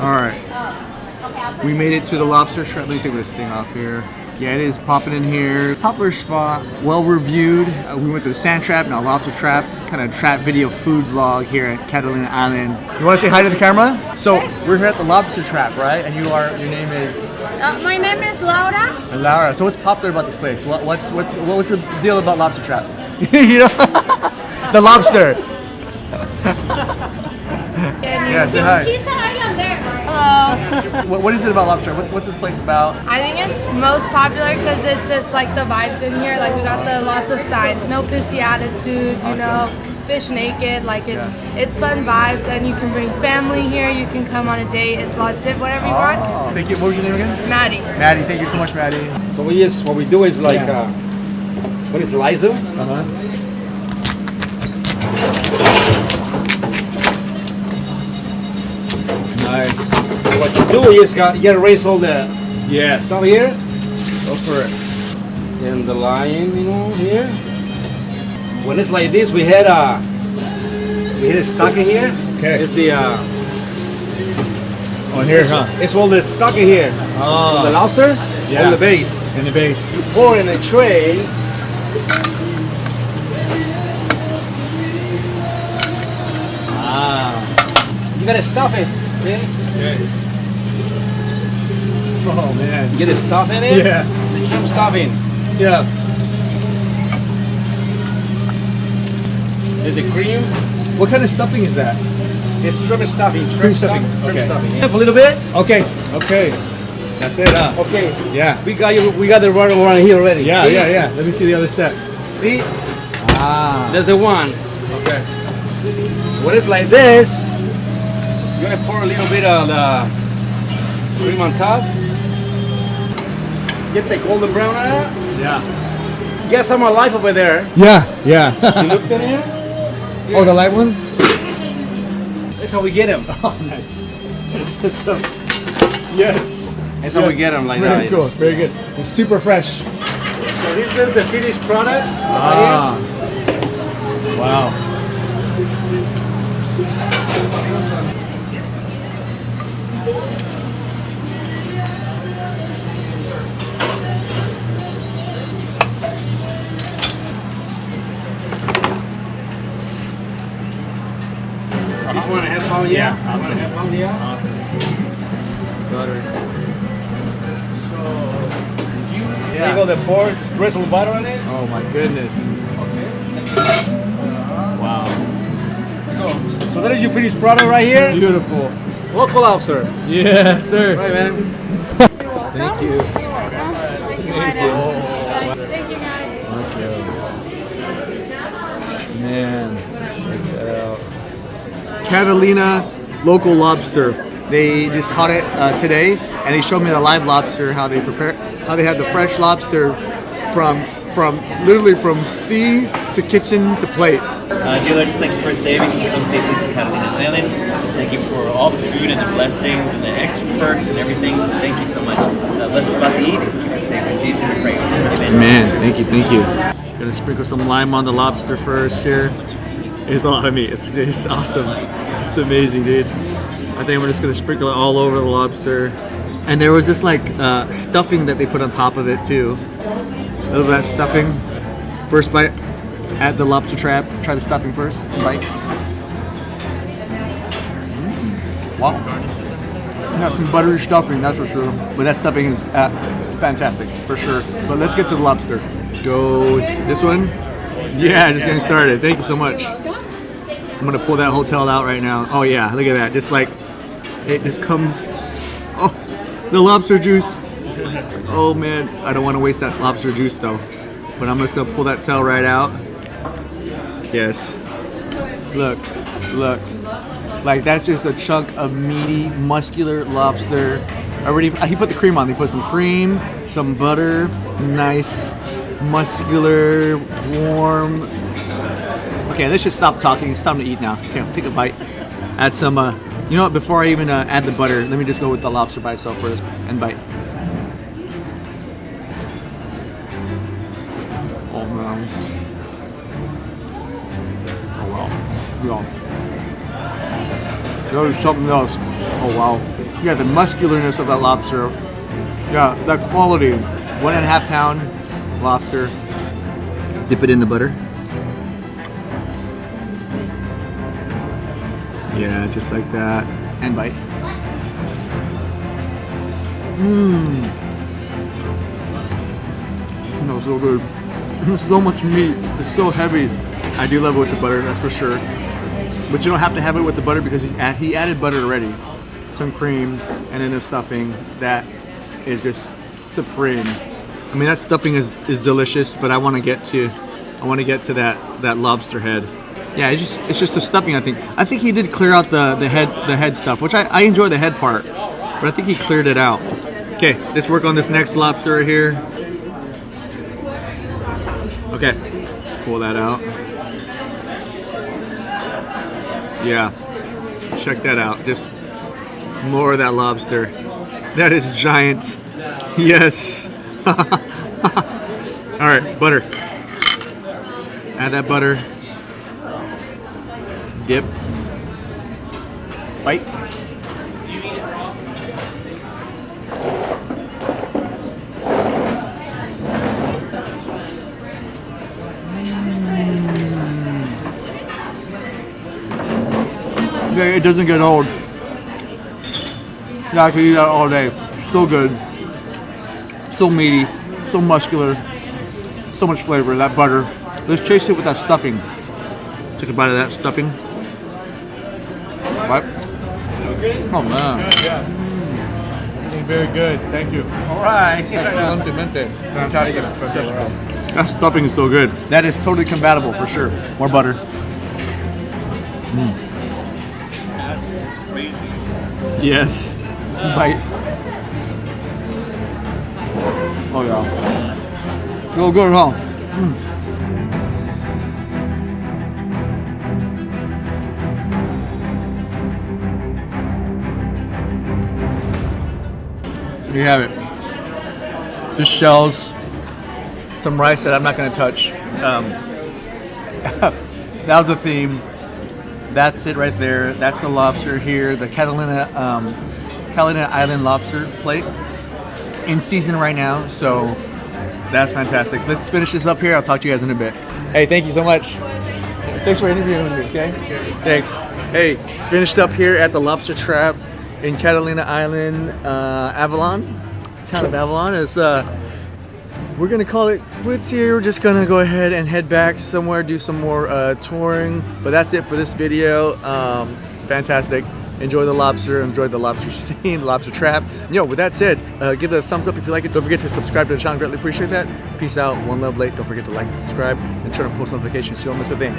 All right. We made it to the lobster trap. Let me take this thing off here. Yeah, it is popping in here. Popular spot, well reviewed. We went to the sand trap, now lobster trap. Kind of trap video food vlog here at Catalina Island. You want to say hi to the camera? So we're here at the lobster trap, right? And your name is? My name is Laura. And Laura. So what's popular about this place? What's the deal about lobster trap? You know, the lobster. Yeah, say hi. Hello. What is it about lobster? What's this place about? I think it's most popular because it's just like the vibes in here. Like we got the lots of sides, no pissy attitudes, you know, fish naked. Like it's fun vibes, and you can bring family here. You can come on a date. It's lots of whatever you want. Thank you. What was your name again? Maddie. Maddie, thank you so much, Maddie. So what we do is like what is slicer? Nice. What you do is you gotta erase all the stuff here. Go for it. And the line, you know, here. When it's like this, we had a stocking here. Okay. It's the here, huh? it's all the stocking here. Oh. The lobster on the base. In the base. You pour in a tray. You gotta stuff it. Okay. Oh man. You get the stuff in it. Yeah. The shrimp stuffing. Yeah. There's the cream. What kind of stuffing is that? It's shrimp stuffing. Shrimp stuffing. Shrimp Okay. stuffing. A little bit. Okay. Okay. That's it, huh? Okay. Yeah. We got the running around here already. Yeah, yeah, yeah. Let me see the other step. See? Ah. There's the one. Okay. When it's like this, you're gonna pour a little bit of the cream on top. Get the golden brown out. Yeah. Get some of life over there. Yeah, yeah. You looked in here? Oh, the light ones? That's how we get them. Oh, nice. Yes. That's how we get them like Very that. cool. Very good. It's super fresh. So this is the finished product. Ah. Wow. This 1.5 pound, yeah. Awesome. 1.5 pound, yeah. Awesome. Butter. There you go, the pork, drizzle butter on it. Oh my goodness. Okay. Wow. So that is your finished product right here. Beautiful. Local lobster. Yes, sir. Right, man. Thank you. Thank you, Amazing. Thank you, guys. Okay. Man, check that out. Catalina local lobster. They just caught it today, and they showed me the live lobster, how they prepare, how they have the fresh lobster from literally from sea to kitchen to plate. Dealer, just like the first day, we can come safely to Catalina Island. Just thank you for all the food and the blessings and the extra perks and everything. Just thank you so much. Bless what we're about to eat and keep us safe. In Jesus' name we pray. Amen. Man, thank you, thank you. Gonna sprinkle some lime on the lobster first here. It's a lot of meat. It's awesome. It's amazing, dude. I think I'm just gonna sprinkle it all over the lobster. And there was this like stuffing that they put on top of it too. A little bit of that stuffing. First bite at the lobster trap. Try the stuffing first. Bite. Wow. Got some buttery stuffing, that's for sure. But that stuffing is fantastic, for sure. But let's get to the lobster. Go this one. Yeah, just getting started. Thank you so much. I'm gonna pull that hotel out right now. Oh yeah, look at that. Just like it just comes. Oh, the lobster juice. Oh man, I don't want to waste that lobster juice though. But I'm just gonna pull that tail right out. Yes. Look, look. Like that's just a chunk of meaty, muscular lobster. He put the cream on. He put some cream, some butter, nice, muscular, warm. Okay, let's just stop talking. It's time to eat now. Okay, take a bite. Add some. You know what? Before I even add the butter, let me just go with the lobster by itself first and bite. Oh man. Oh wow. Yeah. That is something else. Oh wow. Yeah, the muscularness of that lobster. Yeah, that quality. 1.5 pound lobster. Dip it in the butter. Yeah, just like that. And bite. Mmm. No, so good. So much meat. It's so heavy. I do love it with the butter, that's for sure. But you don't have to have it with the butter because he added butter already. Some cream and then the stuffing. That is just supreme. I mean, that stuffing is delicious, but I want to get to that lobster head. Yeah, it's just the stuffing. I think he did clear out the head stuff, which I enjoy the head part, but I think he cleared it out. Okay, let's work on this next lobster here. Okay, pull that out. Yeah, check that out. Just more of that lobster. That is giant. Yes. All right, butter. Add that butter. Dip. Bite. Yeah, it doesn't get old. Yeah, I could eat that all day. So good. So meaty. So muscular. So much flavor. That butter. Let's chase it with that stuffing. Take a bite of that stuffing. Right? Oh man. Yeah. Very good. Thank you. All right. That stuffing is so good. That is totally compatible for sure. More butter. Yes. Bite. Oh yeah. So good, huh? There you have it. Just shells, some rice that I'm not going to touch. That was the theme. That's it right there. That's the lobster here. The Catalina Island lobster plate. In season right now, so that's fantastic. Let's finish this up here. I'll talk to you guys in a bit. Hey, thank you so much. Thanks for interviewing me, okay? Thanks. Hey, finished up here at the Lobster Trap in Catalina Island, Avalon, town of Avalon. Is we're gonna call it quits here. We're just gonna go ahead and head back somewhere, do some more touring. But that's it for this video. Fantastic. Enjoy the lobster, enjoy the lobster scene, the lobster trap. Yo, with that said, give it a thumbs up if you like it. Don't forget to subscribe to the channel, greatly appreciate that. Peace out, one love late. Don't forget to like and subscribe and turn on post notifications so you don't miss a thing.